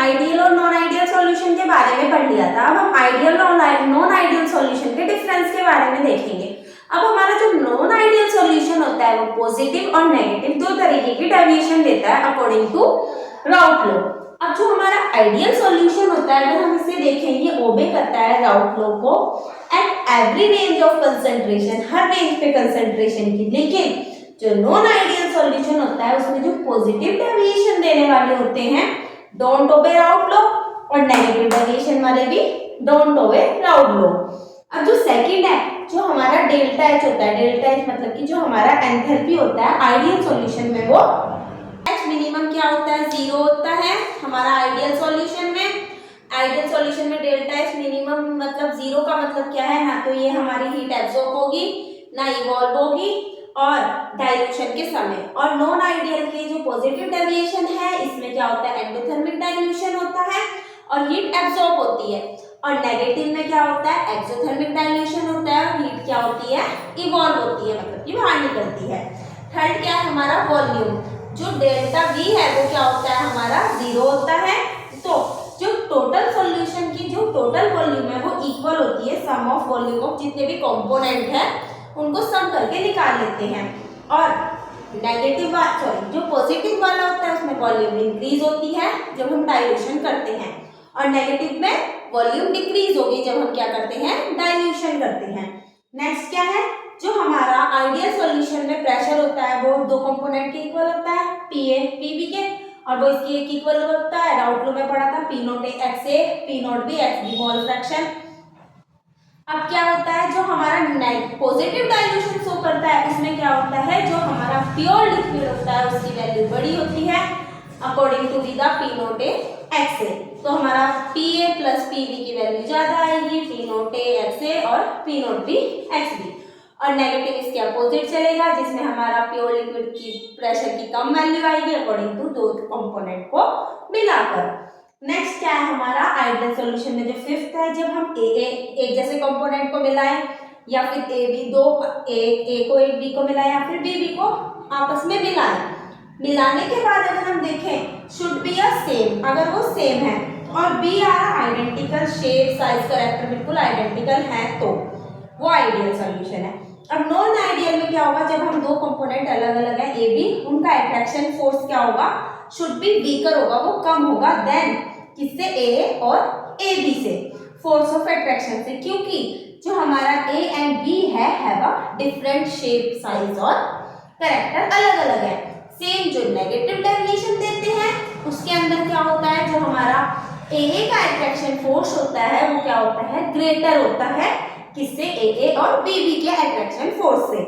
Ideal और non ideal solution के बारे में पढ़ लिया था। अब हम आइडियल और नॉन आइडियल सॉल्यूशन के डिफरेंस के बारे में देखेंगे। अब हमारा जो नॉन आइडियल सॉल्यूशन होता है वो पॉजिटिव और नेगेटिव दो तरीके की डेविएशन देता है अकॉर्डिंग टू राउट लॉ। अब जो हमारा आइडियल सॉल्यूशन होता है अगर हम इसे देखेंगे ओबे करता है राउट लॉ को at every range of concentration, her range पे कंसंट्रेशन की। लेकिन जो नॉन आइडियल सॉल्यूशन होता है उसमें जो पॉजिटिव डेविएशन देने वाले होते हैं डोंट ओबे राउट लॉ और नेगेटिव डेविएशन वाले भी डोंट ओबे राउट लॉ। अब जो सेकंड है जो हमारा डेल्टा एच होता है, डेल्टा एच मतलब कि जो हमारा एंथैल्पी होता है आइडियल सॉल्यूशन में वो एच मिनिमम क्या होता है, 0 होता है हमारा आइडियल सॉल्यूशन में। आइडियल सॉल्यूशन में डेल्टा एच मिनिमम मतलब 0 का मतलब क्या है, ना तो ये हमारी हीट एब्जॉर्ब होगी ना इवॉल्व होगी और डाइल्यूशन के समय। और नॉन आइडियल के जो पॉजिटिव डेविएशन है इसमें क्या होता है एंडोथर्मिक डाइल्यूशन होता है और हीट एब्जॉर्ब होती है। और नेगेटिव में क्या होता है एक्सोथर्मिक डाइल्यूशन होता है और हीट क्या होती है इवॉल्व होती है मतलब कि बाहर निकलती है। थर्ड क्या है हमारा वॉल्यूम, जो डेल्टा वी है वो क्या होता है हमारा 0 होता है। तो जो टोटल सॉल्यूशन की जो टोटल वॉल्यूम है वो इक्वल होती है सम ऑफ वॉल्यूम ऑफ जितने भी कंपोनेंट है उनको सम करके निकाल लेते हैं। और नेगेटिव जो पॉजिटिव वाला होता है उसमें वॉल्यूम इंक्रीज होती है जब हम डाइल्यूशन करते हैं और नेगेटिव में वॉल्यूम डिक्रीज होगी जब हम क्या करते हैं डाइल्यूशन करते हैं। नेक्स्ट क्या है जो हमारा आइडियल सॉल्यूशन में प्रेशर होता है वो दो कंपोनेंट के इक्वल होता है पीए पीबी के और वो इसकी एक इक्वल होता है राउट लॉ में पढ़ा था P naught X A P naught B X B mole fraction. अब क्या होता है जो हमारा पॉजिटिव डाइल्यूशन शो करता है उसमें क्या होता है जो हमारा प्योर लिक्विड होता है उसकी वैल्यू बड़ी होती है according to the the P naught X A. तो हमारा P A plus P B की वैल्यू ज्यादा आएगी पी नोट एक्स ए और P naught B X B. और नेगेटिव इसके अपोजिट चलेगा जिसमें हमारा प्योर लिक्विड की प्रेशर की कम वैल्यू आएगी अकॉर्डिंग टू दो कंपोनेंट को मिलाकर। नेक्स्ट क्या है हमारा आइडियल सॉल्यूशन में जो फिफ्थ है जब हम एक जैसे कंपोनेंट को मिलाएं या फिर ए बी दो ए को एक बी को मिलाएं या फिर बी को आपस में मिलाएं। मिलाने के बाद अगर हम देखें शुड बी अ सेम, अगर वो सेम है और B are identical shape size character बिल्कुल आइडेंटिकल है तो वो आइडियल सॉल्यूशन है। अब नॉन आइडियल में क्या होगा जब हम दो कंपोनेंट अलग अलग है ए बी उनका अट्रैक्शन फोर्स क्या होगा शुड बी वीकर होगा, वो कम होगा देन किससे ए और ए बी से फोर्स ऑफ अट्रैक्शन से, क्योंकि जो हमारा ए एंड बी है have a different shape size और कैरेक्टर अलग अलग है। सेम जो नेगेटिव डेविएशन देते हैं उसके अंदर क्या होता है जो हमारा ए का अट्रैक्शन फोर्स होता है वो क्या होता है ग्रेटर होता है किससे ए और बी के अट्रैक्शन फोर्स से।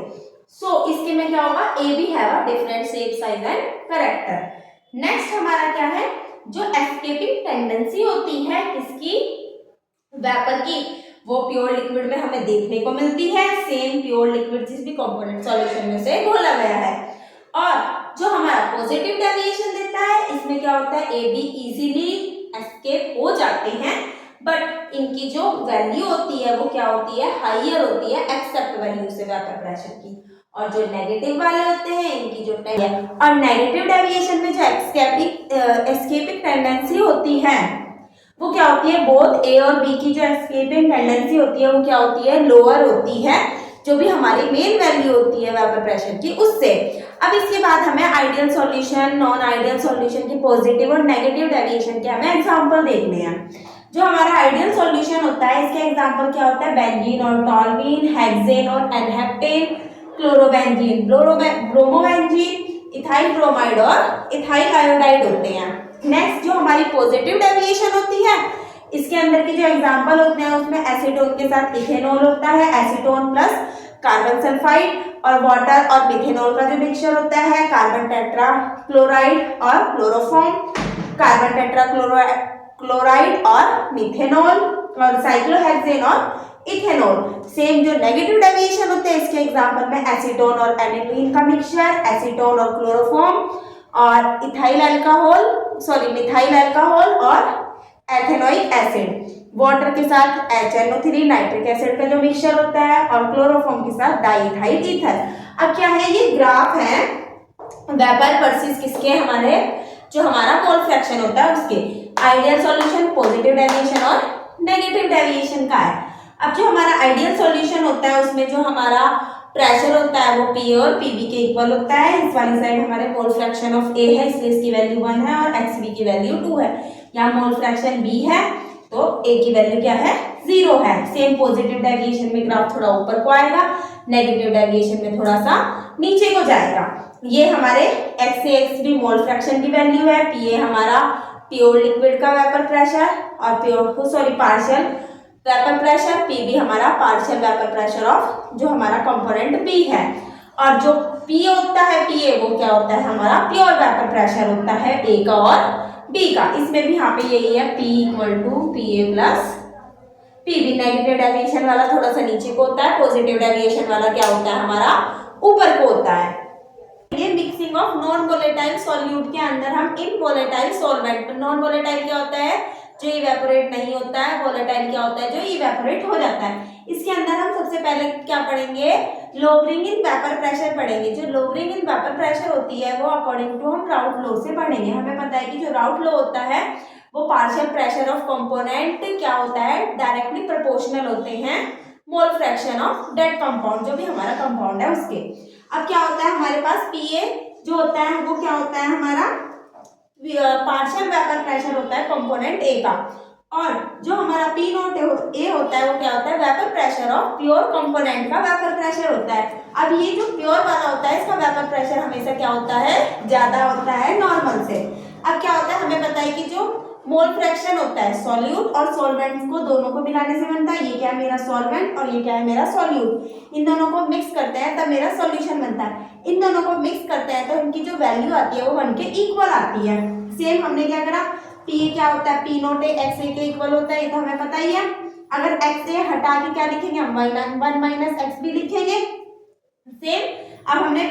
सो इसके में क्या होगा A B have a different shape size and character. Next हमारा क्या है जो एस्केपिंग टेंडेंसी होती है किसकी वेपर की वो प्योर लिक्विड में हमें देखने को मिलती है। सेम प्योर लिक्विड जिस भी कंपोनेंट सॉल्यूशन में से घोला गया है। और जो हमारा पॉजिटिव डेविएशन देता है इसमें क्या होता है ए बी इजीली एस्केप हो जाते हैं बट इनकी जो वैल्यू होती है वो क्या होती है हाइयर होती है एक्सेप्ट वैल्यू से वेपर प्रेशर की। और जो नेगेटिव वाले होते हैं इनकी जो और नेगेटिव डेविएशन में जो एस्केपिंग टेंडेंसी होती है वो क्या होती है बोथ ए और बी की जो एस्केपिंग टेंडेंसी होती है वो क्या होती है लोअर होती है जो भी हमारी मेन वैल्यू होती है वेपर प्रेशर की उससे। अब इसके बाद हमें ideal solution non ideal solution की पॉजिटिव और नेगेटिव डेविएशन के हमें एग्जांपल देखने हैं। जो हमारा आइडियल सॉल्यूशन होता है इसके एग्जांपल क्या होता है बेंजीन और टॉल्यूइन, हेक्सेन और n-heptane, chlorobenzene, bromobenzene, ethyl bromide और इथाइल आयोडाइड होते हैं। नेक्स्ट जो हमारी पॉजिटिव डेविएशन होती है इसके अंदर की जो एग्जांपल होते हैं उसमें एसीटोन के साथ इथेनॉल होता है, एसीटोन प्लस कार्बन सल्फाइड और वाटर और मिथेनॉल का जो मिक्सचर होता है कार्बन टेट्रा क्लोराइड और क्लोरोफॉर्म, कार्बन टेट्रा क्लोराइड और मिथेनॉल और साइक्लोहेक्सेन और इथेनॉल। सेम जो नेगेटिव डेविएशन होते हैं इसके एग्जांपल में एसीटोन और एनिलीन का मिक्सचर, एसीटोन और क्लोरोफॉर्म और मिथाइल अल्कोहल और एथेनोइक एसिड, वाटर के साथ HNO3 नाइट्रिक एसिड का जो मिक्सचर होता है और क्लोरोफॉर्म के साथ डाइइथाइल ईथर। अब क्या है ये ग्राफ है वेपर वर्सेस किसके हमारे जो हमारा मोल फ्रैक्शन होता है उसके। आइडियल सॉल्यूशन पॉजिटिव डेविएशन और नेगेटिव डेविएशन का है। अब जो हमारा आइडियल सॉल्यूशन होता है उसमें जो हमारा प्रेशर होता है वो P और PV के इक्वल होता है। इस वाली साइड हमारे मोल फ्रैक्शन ऑफ A है इसलिए इसकी वैल्यू 1 है और XB की वैल्यू 2 है। यहाँ मोल फ्रैक्शन B है तो A की वैल्यू क्या है 0 है। सेम पॉजिटिव डेविएशन में ग्राफ थोड़ा ऊपर को आएगा, नेगेटिव डेविएशन में थोड़ा सा नीचे को जाएगा। ये हमारे XA XB मोल फ्रैक्शन की वैल्यू है। PA हमारा प्योर लिक्विड का वेपर प्रेशर और पार्शियल वेपर प्रेशर, PB हमारा पार्शियल वेपर प्रेशर ऑफ जो हमारा कंपोनेंट B है। और जो P होता है PA वो क्या होता है हमारा प्योर वेपर प्रेशर होता है A का और B का। इसमें भी यहाँ पे यही है P equal to PA plus PB। Negative deviation वाला थोड़ा सा नीचे को होता है, पॉजिटिव डेविएशन वाला क्या होता है हमारा ऊपर को होता है। ये mixing of non volatile solute के अंदर हम इनवोलेटाइल सॉल्वेंट, नॉन वोलेटाइल क्या होता है जो इवेपोरेट नहीं होता है, वोलेटाइल क्या होता है जो इवेपोरेट हो जाता है। इसके अंदर हम सबसे पहले क्या पढ़ेंगे लोअरिंग इन वेपर प्रेशर पढ़ेंगे। जो लोअरिंग इन वेपर प्रेशर होती है वो अकॉर्डिंग टू हम राउट लॉ से पढ़ेंगे। हमें पता है कि जो राउट लॉ होता है वो पार्शियल प्रेशर ऑफ कंपोनेंट क्या होता है डायरेक्टली प्रोपोर्शनल होते हैं mole fraction of that compound, जो भी हमारा कंपाउंड है उसके। अब क्या होता है हमारे पास PA जो होता है वो क्या होता है हमारा पार्शियल वेपर प्रेशर होता है कंपोनेंट A का, और जो हमारा P नॉट A होता है वो क्या होता है vapour pressure of pure component का वेपर प्रेशर होता है। अब ये जो प्योर वाला होता है इसका वेपर प्रेशर हमेशा क्या होता है ज्यादा होता है नॉर्मल से। अब क्या होता है हमें पता है कि जो मोल फ्रैक्शन होता है सॉल्यूट और सॉल्वेंट को दोनों को मिलाने से बनता है। ये क्या है मेरा सॉल्वेंट और ये क्या है मेरा सॉल्यूट। इन दोनों को मिक्स करते हैं तब मेरा सॉल्यूशन बनता है। इन दोनों को मिक्स करते हैं तो इनकी जो वैल्यू आती है वो 1 के इक्वल आती है। सेम हमने क्या करा P क्या होता है P नॉट A XA के इक्वल होता है, ये तो हमें पता ही है। अगर XA हटा के क्या लिखेंगे हम 1 माइनस XB लिखेंगे। सेम अब हमने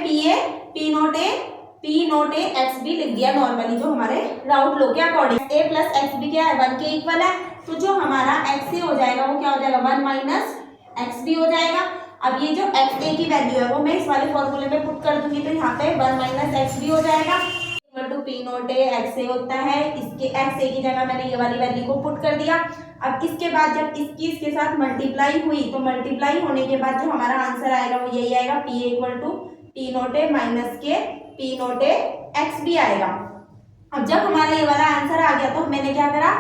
P नॉट A XB लिख दिया नॉर्मली जो हमारे राउट लॉ के अकॉर्डिंग। A प्लस XB क्या है 1 के इक्वल है, तो जो हमारा XA हो जाएगा वो क्या हो जाएगा 1 माइनस XB हो जाएगा। अब ये जो XA की वैल्यू है वो मैं इस वाले फॉर्मूले में पुट कर दूंगी तो यहाँ पे 1 माइनस XB हो जाएगा equal to P naught A XA होता है। इसके XA की जगह मैंने ये वाली वैल्यू को पुट कर दिया। अब इसके बाद जब इसके साथ मल्टीप्लाई हुई तो मल्टीप्लाई होने के बाद जो हमारा आंसर आएगा वो यही आएगा P equal to P naught A minus के P नॉट A XB आएगा। अब जब हमारा ये वाला आंसर आ गया तो मैंने क्या करा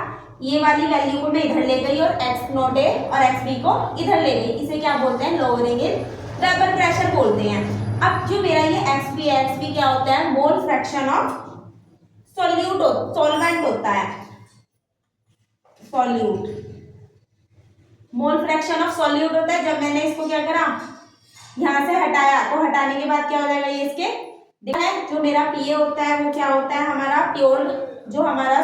ये वाली वैल्यू को मैं इधर ले गई और X नॉट A और XB को इधर ले गई। इसे क्या बोलते हैं लोअरिंग इन वेपर प्रेशर बोलते हैं। अब जो मेरा ये XB क्या होता है मोल फ्रैक्शन ऑफ सॉल्वेंट होता है। Solute mole fraction of solute होता है। जब मैंने इसको क्या करा यहाँ से हटाया तो हटाने के बाद क्या हो जाएगा ये इसके देखा है जो मेरा PA होता है वो क्या होता है हमारा प्योर जो हमारा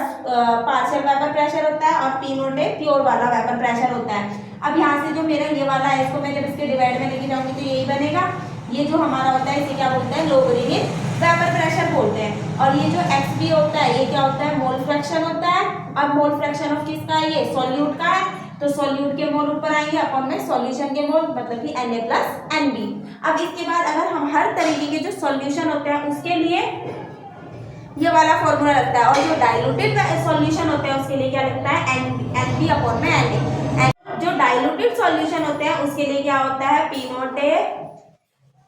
पार्शियल वेपर प्रेशर होता है और P नॉट A प्योर वाला वेपर प्रेशर होता है। अब यहाँ से जो मेरा ये वाला है इसको मैं जब इसके डिवाइड में लेके जाऊंगी तो यही बनेगा। ये जो हमारा होता है इसे क्या बोलते हैं लोअरिंग इन वेपर प्रेशर बोलते हैं। और ये जो XB होता है ये क्या होता है मोल फ्रैक्शन होता है। अब मोल फ्रैक्शन ऑफ किसका है ये सॉल्यूट का है, तो सॉल्यूट के मोल ऊपर आएंगे अपन में सॉल्यूशन के मोल मतलब कि Na प्लस NB। अब इसके बाद अगर हम हर तरीके के जो सॉल्यूशन होते हैं उसके लिए ये वाला फॉर्मूला लगता है, और जो डाइल्यूटेड सॉल्यूशन होते हैं उसके लिए क्या लगता है NB अपॉन में Na। जो डाइल्यूटेड सॉल्यूशन होते हैं उसके लिए क्या होता है P naught A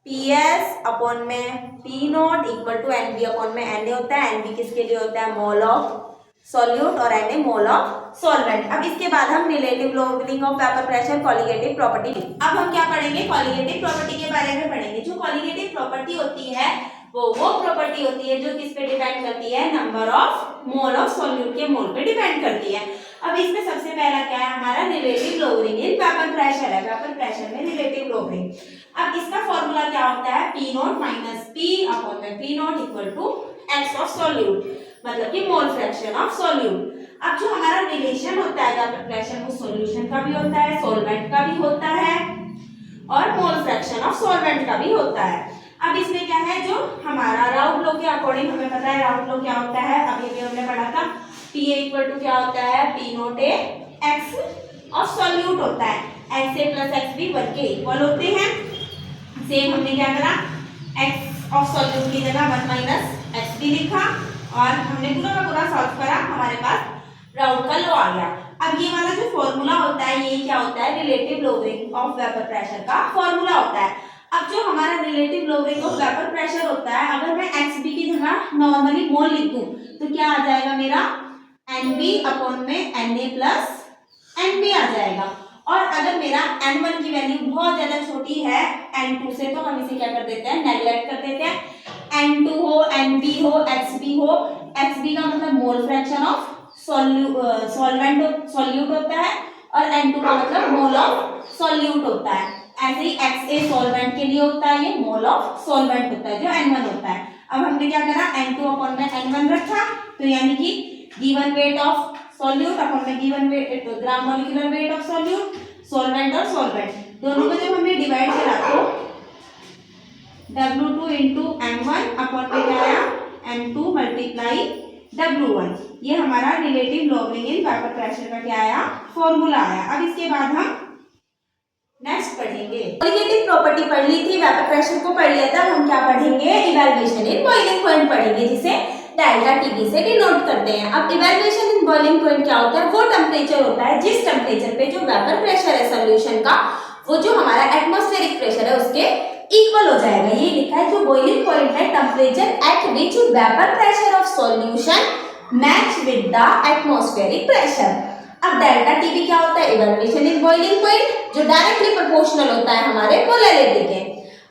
PS upon में P naught equal to NB upon में Na होता है। NB किसके लिए होता है मोल ऑफ सॉल्यूट और Na मोल ऑफ सॉल्वेंट। अब इसके बाद हम relative lowering of vapour pressure colligative property. अब हम क्या पढ़ेंगे कॉलिगेटिव प्रॉपर्टी के बारे में पढ़ेंगे। जो कॉलिगेटिव प्रॉपर्टी होती है वो प्रॉपर्टी होती है जो किस पे डिपेंड करती है number of mole of solute के मोल पे डिपेंड करती है। अब इसमें सबसे पहला क्या है हमारा relative lowering in vapour pressure है। वेपर प्रेशर में रिलेटिव लोअरिंग। अब इसका फॉर्मूला क्या होता है P naught minus P upon में P naught equal to X of solute मतलब कि मोल फ्रैक्शन ऑफ सॉल्यूट। अब जो हमारा रिलेशन होता है वेपर प्रेशर वो सॉल्यूशन का भी होता है सॉल्वेंट का भी होता है और मोल फ्रैक्शन ऑफ सॉल्वेंट का भी होता है। अब इसमें क्या है जो हमारा राउट लॉ के अकॉर्डिंग हमें पता है राउट लॉ क्या होता है। अभी भी हमने पढ़ा था PA इक्वल टू क्या होता है P naught A X of solute होता है। XA प्लस XB 1 के इक्वल होते हैं। सेम हमने क्या करा X ऑफ सॉल्यूट की जगह 1 माइनस XB लिखा और हमने पूरा का पूरा सॉल्व करा, हमारे पास राउंड का लॉ आ गया। अब ये वाला जो फॉर्मूला होता है ये क्या होता है, relative lowering of vapour pressure का फॉर्मूला होता है। अब जो हमारा relative lowering of vapour pressure होता है, अगर मैं XB की जगह नॉर्मली मोल लिख दूं तो क्या आ जाएगा मेरा NB अपॉन में Na प्लस NB आ जाएगा। और अगर मेरा N1 की वैल्यू बहुत ज्यादा छोटी है N2 से, तो हम इसे क्या कर देते हैं, नेगलेक्ट कर देते हैं। N2 हो, NB हो, XB हो, XB का मतलब मोल फ्रैक्शन ऑफ सॉल्यूट होता है और N2 का मतलब मोल ऑफ सॉल्यूट होता है। ऐसे ही XA सॉल्वेंट के लिए होता है, ये मोल ऑफ सॉल्वेंट होता है जो N1 होता है। अब हमने क्या करा, N2 अपॉन में N1 रखा, तो यानी कि given weight of solute upon में given weight gram molecular weight of solute, solvent और सॉल्वेंट दोनों को जब हमने डिवाइड करा तो W2 इंटू M1 अपॉन में क्या आया, M2 मल्टीप्लाई W1। ये हमारा relative lowering in vapour pressure का क्या आया, फॉर्मूला आया। अब इसके बाद हम नेक्स्ट पढ़ेंगे, कोलिगेटिव प्रॉपर्टी पढ़ ली थी, वेपर प्रेशर को पढ़ लिया था। हम क्या पढ़ेंगे, इवैल्यूएशन इन बॉइलिंग पॉइंट पढ़ेंगे, जिसे डेल्टा टीबी से डिनोट करते हैं। अब इवैल्यूएशन इन बॉइलिंग पॉइंट क्या होता है, वो टेम्परेचर होता है जिस टेम्परेचर पे जो वेपर प्रेशर है सॉल्यूशन का, वो जो हमारा एटमॉस्फेरिक प्रेशर है उसके इक्वल हो जाएगा। ये लिखा है, जो बॉइलिंग पॉइंट है temperature at which vapour pressure of solution match with the atmospheric pressure. अब डेल्टा टीबी क्या होता है, इवैल्यूएशन इन बॉइलिंग पॉइंट, जो डायरेक्टली प्रोपोर्शनल होता है हमारे मोलैलिटी के।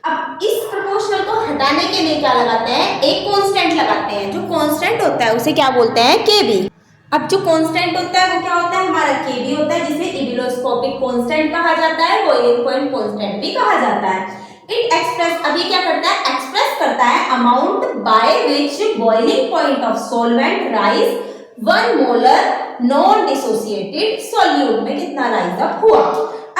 अब इस प्रोपोर्शनल को हटाने के लिए क्या लगाते हैं, एक कांस्टेंट लगाते हैं। जो कांस्टेंट होता है उसे क्या बोलते हैं, केबी। अब जो कांस्टेंट होता है वो क्या होता है, हमारा केबी होता है, जिसे इबिलोस्कोपिक कांस्टेंट कहा जाता है, बॉइलिंग पॉइंट कांस्टेंट भी कहा जाता है। इट एक्सप्रेस, अब ये क्या करता है, एक्सप्रेस करता है amount by which boiling point of solvent rise 1 molar non dissociated solute में कितना राइज अप हुआ।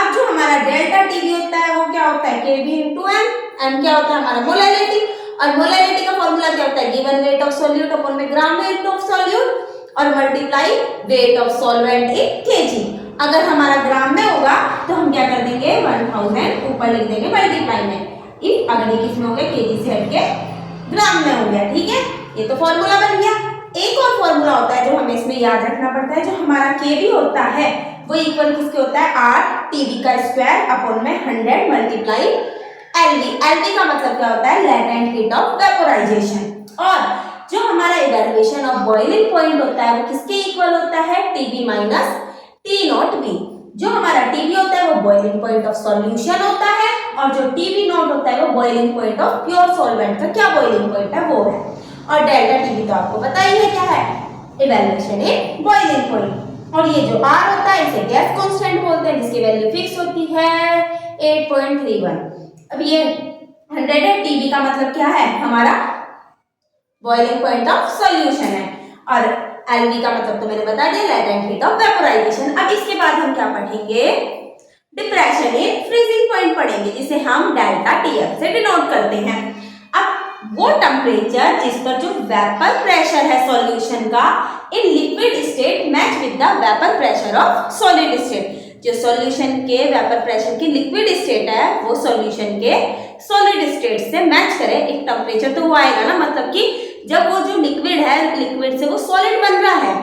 अब जो हमारा डेल्टा टीबी होता है वो क्या होता है, केबी इंटू एम क्या होता है हमारा मोलैलिटी, और मोलैलिटी का फॉर्मूला क्या होता है, given weight of solute upon में ग्राम वेट ऑफ सॉल्यूट और multiply weight of solvent in KG. अगर हमारा ग्राम में होगा तो हम क्या कर देंगे, 1000 ऊपर लिख देंगे मल्टीप्लाई में। इफ अगर ये किसमें हो गया, केजी से हटके ग्राम में हो गया, ठीक है। ये तो फॉर्मूला बन गया। एक और फॉर्मूला होता है जो हमें इसमें याद रखना पड़ता है, जो हमारा केबी होता है वो इक्वल किसके होता है, आर टीबी का स्क्वायर अपॉन में 100 मल्टीप्लाई एलवी। एलवी का मतलब क्या होता है, लेटेंट हीट ऑफ वेपोराइजेशन। और जो हमारा इवैल्यूएशन ऑफ बॉइलिंग पॉइंट होता है वो किसके इक्वल होता है, TB minus T not be. जो हमारा टीबी होता है वो बॉइलिंग पॉइंट ऑफ सॉल्यूशन होता है, और जो टीबी नॉट होता है वो boiling point of pure solvent का क्या बॉइलिंग पॉइंट है वो है। और डेल्टा टीबी तो आपको पता ही है क्या है, इवैल्यूएशन इन बॉइलिंग पॉइंट। और ये जो आर होता है इसे गैस कांस्टेंट बोलते हैं, जिसकी वैल्यू फिक्स होती है 8.31। अब ये 100 है, टीबी का मतलब क्या है, हमारा बॉइलिंग पॉइंट ऑफ सॉल्यूशन है, और एलवी का मतलब तो मैंने बता दिया, लेटेंट हीट ऑफ वेपोराइजेशन। अब इसके बाद हम क्या पढ़ेंगे, डिप्रेशन इन फ्रीजिंग पॉइंट पढ़ेंगे, जिसे हम डेल्टा टीएफ से डिनोट करते हैं। अब वो टेम्परेचर जिस पर जो वेपर प्रेशर है सॉल्यूशन का in liquid state match with the vapour pressure of solid state. जो सॉल्यूशन के वेपर प्रेशर की लिक्विड स्टेट है वो सॉल्यूशन के सॉलिड स्टेट से मैच करे। एक टेम्परेचर तो वो आएगा ना, मतलब कि जब वो जो लिक्विड है, लिक्विड से वो सॉलिड बन रहा है,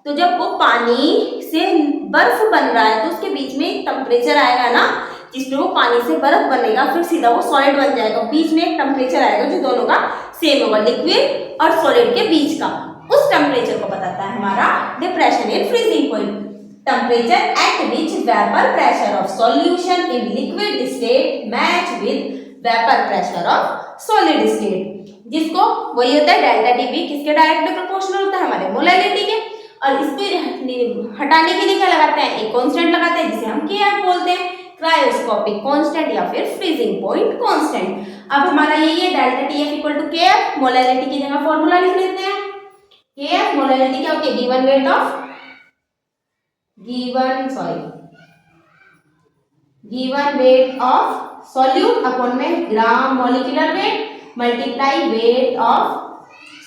तो जब वो पानी से बर्फ बन रहा है तो उसके बीच में एक टेम्परेचर आएगा ना, जिसमें वो पानी से बर्फ बनेगा, फिर सीधा वो सॉलिड बन जाएगा। बीच में एक टेम्परेचर आएगा जो दोनों का सेम होगा, लिक्विड और सॉलिड के बीच का। उस टेम्परेचर को बताता है हमारा depression in freezing point. Temperature at which vapour pressure of solution in liquid state match with vapour pressure of solid state, जिसको वही होता है डेल्टा टीबी, किसके डायरेक्टली प्रोपोर्शनल होता है, हमारे मोलैलिटी के। और इसको हटाने के लिए क्या लगाते हैं, एक कांस्टेंट लगाते हैं जिसे हम केएफ बोलते हैं, क्रायोस्कोपिक कांस्टेंट या फिर फ्रीजिंग पॉइंट कांस्टेंट। अब हमारा यही है delta TF equal to KF. Molality की जगह फॉर्मूला लिख लेते हैं, केएफ मोलैलिटी क्या होती है, given weight of solute upon में gram molecular weight multiply weight of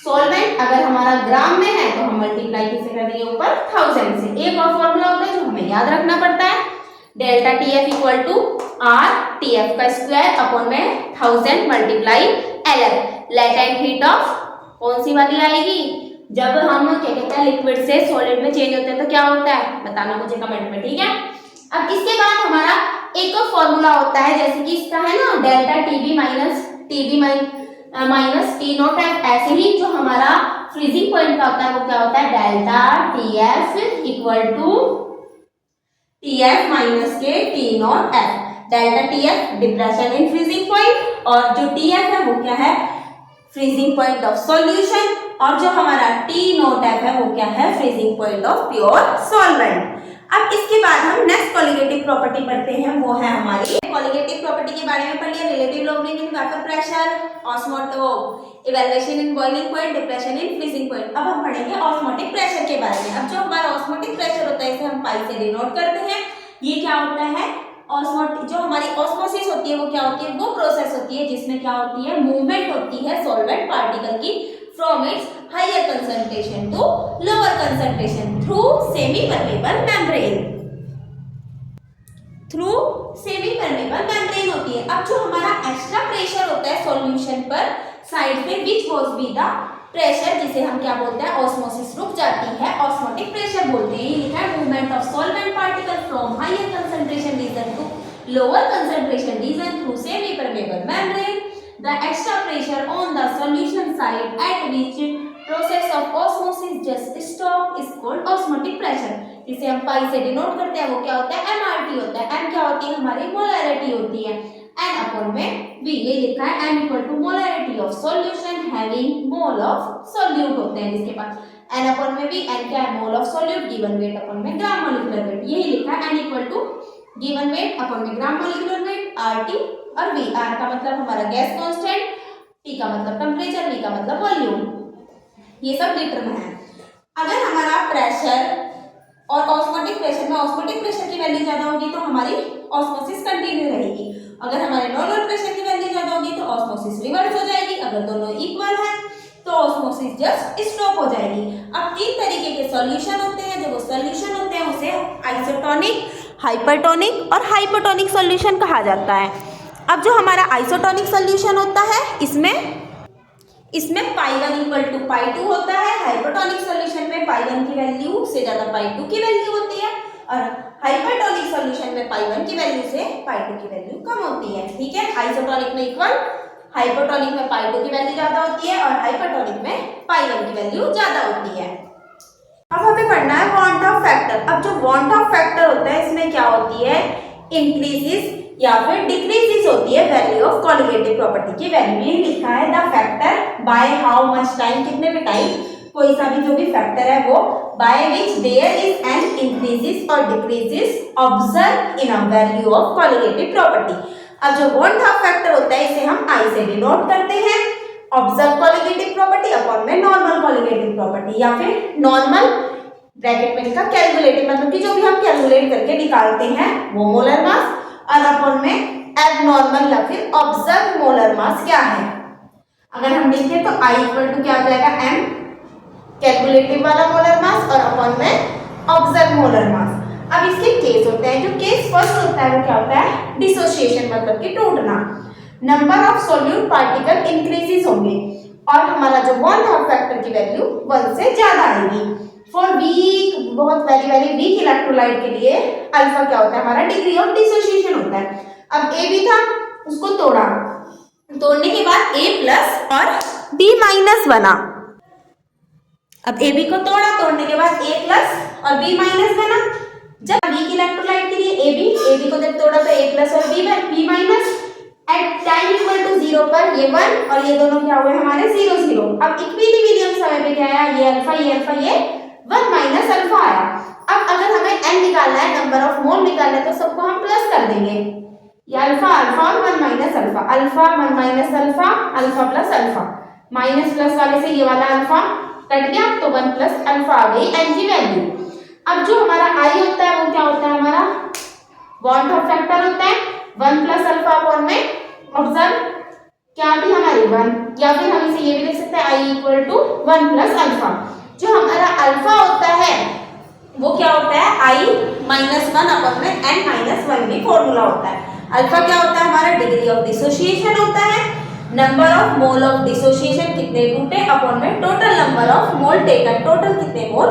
solvent. अगर हमारा ग्राम में है तो हम मल्टीप्लाई किससे कर देंगे, ऊपर 1000 से। एक और फॉर्मूला होता है जो हमें याद रखना पड़ता है, delta TF equal to R TF का स्क्वायर अपॉन में 1000 multiply LF. Latent heat of कौन सी वाली आएगी, जब हम क्या कहते हैं लिक्विड से सॉलिड में चेंज होते हैं तो क्या होता है, बताना मुझे कमेंट में, ठीक है। अब इसके बाद हमारा एक और फॉर्मूला होता है, जैसे कि इसका है ना delta TB minus T naught F. ऐसे ही जो हमारा फ्रीजिंग पॉइंट का होता है वो क्या होता है, delta T F equal to T F minus के T naught F. Delta T F depression in freezing point और जो टी एफ है वो क्या है, फ्रीजिंग पॉइंट ऑफ सॉल्यूशन, और जो हमारा टी नॉट एफ है वो क्या है, freezing point of pure solvent. अब इसके बाद हम नेक्स्ट कॉलिगेटिव प्रॉपर्टी पढ़ते हैं, वो है हमारी कॉलिगेटिव प्रॉपर्टी के बारे में पढ़ लिया, relative longing in vapour pressure, osmotic evaluation in boiling point, depression in freezing point. अब हम पढ़ेंगे ऑस्मोटिक प्रेशर के बारे में। अब जो हमारा ऑस्मोटिक प्रेशर होता है इसे हम पाई से डिनोट करते हैं। ये क्या होता है, ऑस्मोटिक जो हमारी ऑस्मोसिस होती है वो क्या होती है, वो प्रोसेस होती है जिसमें क्या होती है, मूवमेंट होती है सॉल्वेंट पार्टिकल की from its higher concentration to lower concentration through semi-permeable membrane, through semi-permeable membrane होती है। अब जो हमारा एक्स्ट्रा प्रेशर होता है सॉल्यूशन पर साइड पे which was be the pressure, जिसे हम क्या बोलते हैं, ऑस्मोसिस रुक जाती है, ऑस्मोटिक प्रेशर बोलते हैं। ये लिखा है movement of solvent particle from higher concentration region to lower concentration region through semipermeable membrane। The extra pressure on the solution side at which process of osmosis just stop is called osmotic pressure। जिसे हम पाई से denote करते हैं वो क्या होता है, MRT होता है। M क्या होती है, हमारी मोलैरिटी होती है। N अपॉन में V, ये लिखा है M equal to molarity of solution having mole of solute होते हैं जिसके पास N अपॉन में V। N क्या है, mole of solute, given weight upon में ग्राम मोलिकुलर वेट। यही लिखा है N equal to given weight upon में ग्राम मोलिकुलर वेट, RT और V। R का मतलब हमारा गैस कांस्टेंट, T का मतलब टेम्परेचर, V का मतलब वॉल्यूम, ये सब लीटर में है। अगर हमारा प्रेशर और ऑस्मोटिक प्रेशर में ऑस्मोटिक प्रेशर की वैल्यू ज्यादा होगी तो हमारी ऑस्मोसिस कंटिन्यू रहेगी। अगर हमारे नॉर्मल प्रेशर की वैल्यू ज्यादा होगी तो ऑस्मोसिस रिवर्स हो जाएगी। अगर दोनों इक्वल है तो ऑस्मोसिस जस्ट स्टॉप हो जाएगी। अब तीन तरीके के सॉल्यूशन होते हैं, जब वो सॉल्यूशन होते हैं उसे आइसोटोनिक, हाइपरटोनिक और हाइपोटोनिक सॉल्यूशन कहा जाता है। अब जो हमारा आइसोटोनिक सॉल्यूशन होता है इसमें पाई 1 इक्वल टू पाई 2 होता है। हाइपोटोनिक सॉल्यूशन में पाई 1 की वैल्यू से ज्यादा पाई 2 की वैल्यू होती है और हाइपरटोनिक सॉल्यूशन में पाई 1 की वैल्यू से पाई 2 की वैल्यू कम होती है, ठीक है। आइसोटोनिक में इक्वल, हाइपोटोनिक में पाई 2 की वैल्यू ज्यादा होती है और हाइपरटोनिक में पाई 1 की वैल्यू ज्यादा होती है। अब हमें पढ़ना है वांट ऑफ फैक्टर। अब जो वांट ऑफ फैक्टर होता है इसमें क्या होती है, इंक्रीजेस या फिर डिक्रीजेस होती है वैल्यू ऑफ कॉलिगेटिव प्रॉपर्टी की वैल्यू। ये लिखा है the factor by how much time, कितने भी टाइम, कोई सा भी जो भी फैक्टर है वो by which there is an increases और decreases observe in a value of colligative property. अब जो वांट ऑफ फैक्टर होता है इसे हम आई से डिनोट करते हैं, ऑब्जर्व कॉलिगेटिव प्रॉपर्टी अपॉन में नॉर्मल कॉलिगेटिव प्रॉपर्टी, या फिर नॉर्मल ब्रैकेट में लिखा कैलकुलेटिव, मतलब कि जो भी हम कैलकुलेट करके निकालते हैं वो मोलर मास, और अपॉन में एबनॉर्मल या फिर ऑब्जर्व मोलर मास क्या है। अगर हम लिखें तो I इक्वल टू क्या आ जाएगा, M कैलकुलेटिव वाला मोलर मास और अपॉन में ऑब्जर्व मोलर मास। अब इसके केस होते हैं, जो केस फर्स्ट होता है वो क्या होता है, डिसोसिएशन, मतलब कि टूटना। Number of solute particle increases होंगे और हमारा जो वांट ऑफ फैक्टर की वैल्यू 1 से ज्यादा आएगी। फॉर वीक, बहुत वेरी वीक इलेक्ट्रोलाइट के लिए अल्फा क्या होता है, हमारा डिग्री ऑफ डिसोसिएशन होता है। अब ए भी था, उसको तोड़ा, तोड़ने के बाद A प्लस और B माइनस बना। अब AB को तोड़ा, तोड़ने के बाद A प्लस और B माइनस बना। जब वीक इलेक्ट्रोलाइट के लिए AB को जब तोड़ा तो A प्लस और B minus. At time equal to 0 पर ये 1 और ये दोनों क्या हुए हमारे 0 0। अब इक्विलिब्रियम समय पे क्या आया, ये अल्फा ये 1 माइनस अल्फा आया। अब अगर हमें n निकालना है, नंबर ऑफ मोल निकालना है, तो सबको हम प्लस कर देंगे, ये अल्फा और 1 minus alpha, alpha 1 minus alpha, alpha plus alpha, minus plus वाले से ये वाला अल्फा कट गया तो 1 प्लस अल्फा आ गई n की वैल्यू। अब जो हमारा i होता है वो क्या होता है, हमारा वांट ऑफ फैक्टर होता है 1 प्लस अल्फा अपॉन में ऑब्जर्व क्या भी हमारी 1, या फिर हम इसे ये भी लिख सकते हैं i equal to 1 plus alpha. जो हमारा अल्फा होता है वो क्या होता है, i माइनस 1 अपॉन में n माइनस 1 भी फॉर्मूला होता है। अल्फा क्या होता है, हमारा डिग्री ऑफ डिसोसिएशन होता है। Number of mole of dissociation कितने टूटे अपॉन में total number of mole taken, total कितने मोल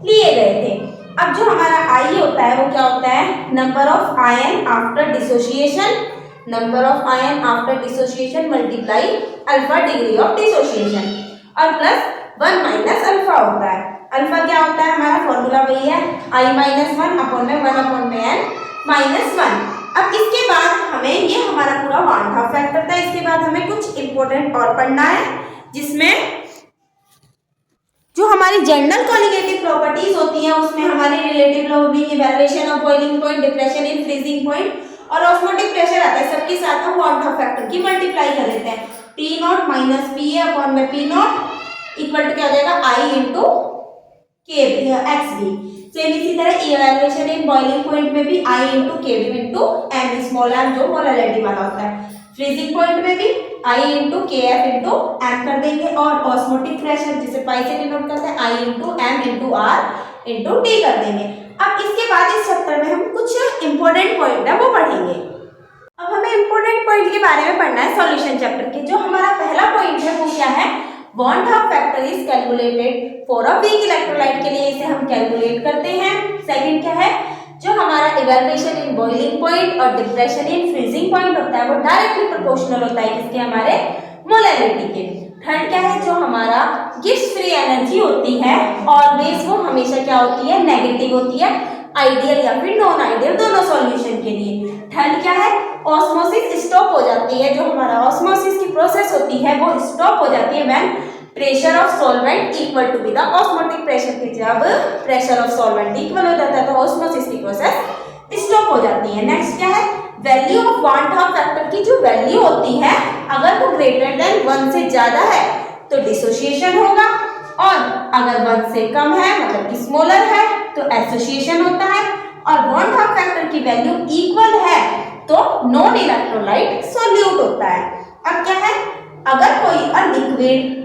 लिए गए थे। अब जो हमारा आई होता है वो क्या होता है, number of ion after dissociation, number of ion after dissociation multiply alpha degree of dissociation और प्लस 1 माइनस अल्फा होता है। अल्फा क्या होता है, हमारा फॉर्मूला वही है आई माइनस 1 अपॉन में 1 अपॉन में एन माइनस 1। अब इसके बाद हमें ये हमारा पूरा वन हाफ फैक्टर था। इसके बाद हमें कुछ इंपॉर्टेंट और पढ़ना है जिसमें जो हमारी जनरल कॉलिगेटिव प्रॉपर्टीज होती हैं उसमें हमारी relative lowering, elevation of boiling point, depression in freezing point और ऑस्मोटिक प्रेशर आता है। सबके साथ हम वन हाफ फैक्टर की मल्टीप्लाई कर लेते हैं। P naught minus P A upon में पी नॉट इक्वल टू क्या हो जाएगा I into K X B. Same इसी तरह इवैल्यूएशन इन बॉइलिंग पॉइंट में भी I into K B into M small M जो मोलरिटी वाला होता है। फ्रीजिंग पॉइंट में भी आई इंटू के एफ इंटू एम कर देंगे और ऑस्मोटिक प्रेशर जिसे पाई से डिनोट करते हैं I into M into R into T कर देंगे। अब इसके बाद इस चैप्टर में हम कुछ इंपॉर्टेंट पॉइंट है वो पढ़ेंगे। अब हमें इंपॉर्टेंट पॉइंट के बारे में पढ़ना है सॉल्यूशन चैप्टर के। जो हमारा पहला पॉइंट है वो क्या है, bond half factor is calculated for a weak electrolyte के लिए इसे हम कैलकुलेट करते हैं। सेकंड क्या है, जो हमारा इवैल्यूएशन इन बॉइलिंग पॉइंट और डिप्रेशन इन फ्रीजिंग पॉइंट होता है वो डायरेक्टली प्रोपोर्शनल होता है किसके, हमारे मोलरिटी के। थर्ड क्या है, जो हमारा गिब्स फ्री एनर्जी होती है ऑलवेज वो हमेशा क्या होती है, नेगेटिव होती है, आइडियल या फिर नॉन आइडियल दोनों सॉल्यूशन के लिए। थर्ड क्या है, ऑस्मोसिस स्टॉप हो जाती है, जो हमारा ऑस्मोसिस की प्रोसेस होती है वो स्टॉप हो जाती है when pressure of solvent equal to be the osmotic pressure के। जब प्रेशर ऑफ सॉल्वेंट इक्वल हो जाता है तो ऑस्मोसिस की प्रोसेस स्टॉप हो जाती है। नेक्स्ट क्या है, value of one Hoff factor की जो वैल्यू होती है अगर वो ग्रेटर देन 1 से ज्यादा है तो डिसोसिएशन होगा और अगर 1 से कम है मतलब कि स्मॉलर है तो एसोसिएशन होता है और वन हाफ फैक्टर की वैल्यू इक्वल है तो नॉन इलेक्ट्रोलाइट सोल्यूट होता है। अब क्या है, अगर कोई लिक्विड,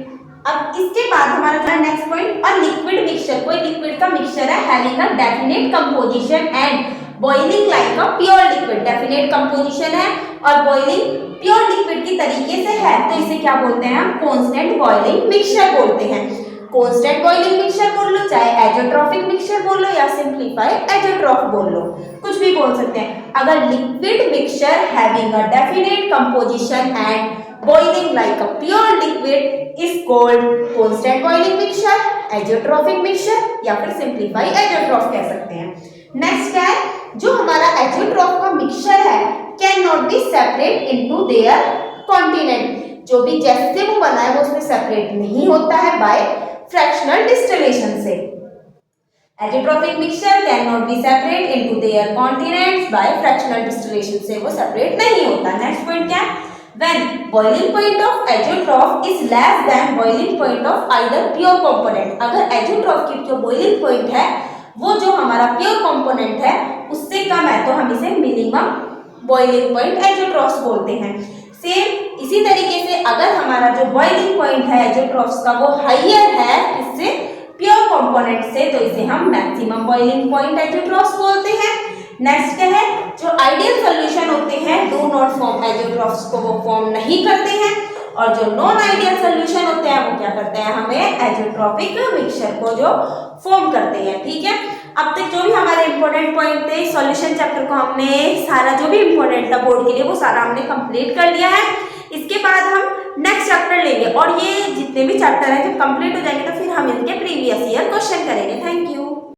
अब इसके बाद हमारा क्या नेक्स्ट पॉइंट, और लिक्विड मिक्सचर, कोई लिक्विड का मिक्सचर है having a definite composition and boiling like a pure liquid, definite composition है और बॉइलिंग प्योर लिक्विड की तरीके से है तो इसे क्या बोलते हैं, हम कांस्टेंट बॉइलिंग मिक्सचर बोलते हैं। कांस्टेंट बॉइलिंग मिक्सचर बोल लो, चाहे एजोट्रॉफिक मिक्सचर बोल लो या सिंपलीफाई एजोट्रॉफ बोल लो, कुछ भी बोल सकते हैं। अगर liquid mixture having a definite composition and boiling like a pure liquid is called constant boiling mixture, azeotropic mixture या फिर simplify azeotrof कह सकते हैं। नेक्स्ट क्या है, जो हमारा azeotrof का मिक्सचर है can not be separate into there continent, जो भी जैसे वो बना है वो उसमें सेपरेट नहीं होता है बाय फ्रैक्शनल डिस्टिलेशन से। Azeotropic mixture can not be separate into their continents by fractional distillation से वो सेपरेट नहीं होता। नेक्स्ट पॉइंट क्या है, when boiling point of azeotrof is less than boiling point of either pure component, अगर azeotrof की जो boiling point है वो जो हमारा pure component है उससे कम है तो हम इसे minimum boiling point azeotrophs बोलते हैं। सेम इसी तरीके से अगर हमारा जो boiling point है azeotrophs का वो higher है इससे pure component से तो इसे हम maximum boiling point azeotrophs बोलते हैं। नेक्स्ट क्या है, जो आइडियल सॉल्यूशन होते हैं डू नॉट फॉर्म एजेट्रॉफ्स को वो फॉर्म नहीं करते हैं और जो नॉन आइडियल सॉल्यूशन होते हैं वो क्या करते हैं, हमें एजेट्रोपिक मिक्सचर को जो फॉर्म करते हैं। ठीक है, अब तक जो भी हमारे इंपॉर्टेंट पॉइंट थे सॉल्यूशन चैप्टर को हमने सारा जो भी इंपॉर्टेंट था बोर्ड के लिए वो सारा हमने कंप्लीट कर लिया है। इसके बाद हम नेक्स्ट चैप्टर लेंगे और ये जितने भी चैप्टर हैं जब कंप्लीट हो जाएंगे तो फिर हम इनके प्रीवियस ईयर क्वेश्चन करेंगे। Thank you.